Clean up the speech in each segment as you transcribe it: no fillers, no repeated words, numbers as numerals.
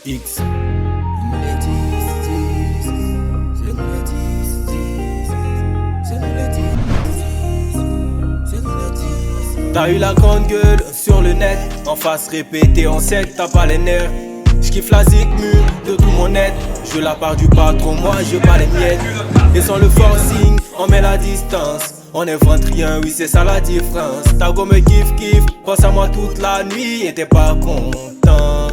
X. T'as eu la grande gueule sur le net, en face répété, on sait que t'as pas les nerfs. J'kiffe la zigmure de tout mon être, je la part du patron, moi je pas les miettes. Et sans le forcing, on met la distance. On invente rien, oui c'est ça la différence. Ta go me kiffe, pense à moi toute la nuit et t'es pas content.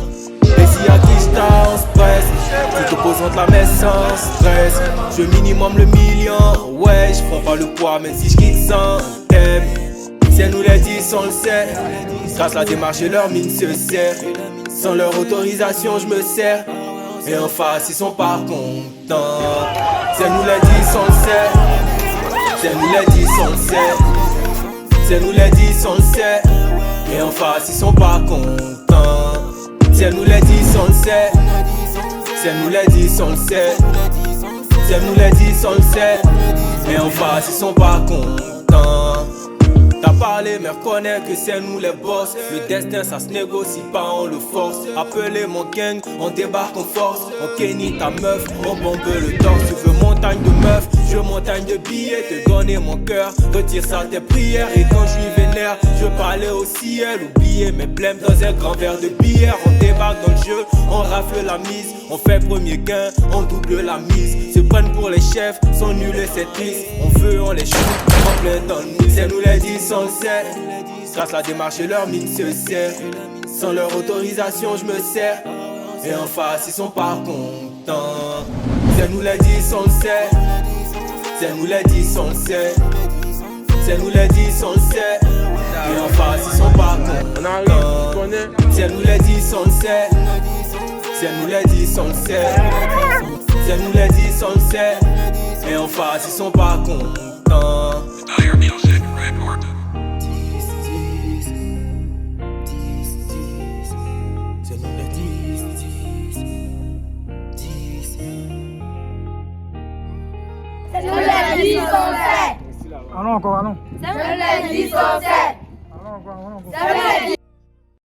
Et si à qui j't'en stress, tu te poses entre la messe sans stress. Je minimum le million, ouais j'prends pas le poids même si j'quitte sans thème. C'est nous les 10 on le sait, grâce la démarche et leur mine se serre. Sans leur autorisation je me sers, et en face ils sont pas contents. C'est nous les 10 on le sait, c'est nous les 10 on le sait. C'est nous les 10 on le sait, et en face ils sont pas contents. C'est nous les 10 on le sait, c'est nous les 10 on le sait. C'est nous les 10 on le sait, et en face ils sont pas contents. T'as parlé mais reconnais que c'est nous les boss. Le destin ça se négocie pas, on le force. Appelez mon gang, on débarque en force. On kenny ta meuf, on bombe le torse. Tu veux montagne de meufs, je veux montagne de billets. Te donner mon cœur, retire ça tes prières. Et quand je suis vénère, je parlais au ciel. Oubliez mes blèmes dans un grand verre de bière. On débarque dans le jeu, on rafle la mise. On fait premier gain, on double la mise. Se prennent pour les chefs, sont nuls et c'est triste. On veut, on les shoot, en plein dans nous. C'est nous les 10 on le sait, grâce la démarche et leur mine se serre. Sans leur autorisation je me sers, et en face ils sont pas contents. C'est nous les 10 on le sait, c'est nous les 10 on le sait. C'est nous les 10 on le sait, et en face ils sont pas contents. C'est nous les 10 on le sait, c'est nous les 10 on le sait. C'est nous les 10 on le sait, et en face ils sont pas contents. Dire Music Report. C'est nous les 10 on sait. Allons encore, allons. C'est nous les 10 on sait. Allons encore, allons encore. C'est nous les 10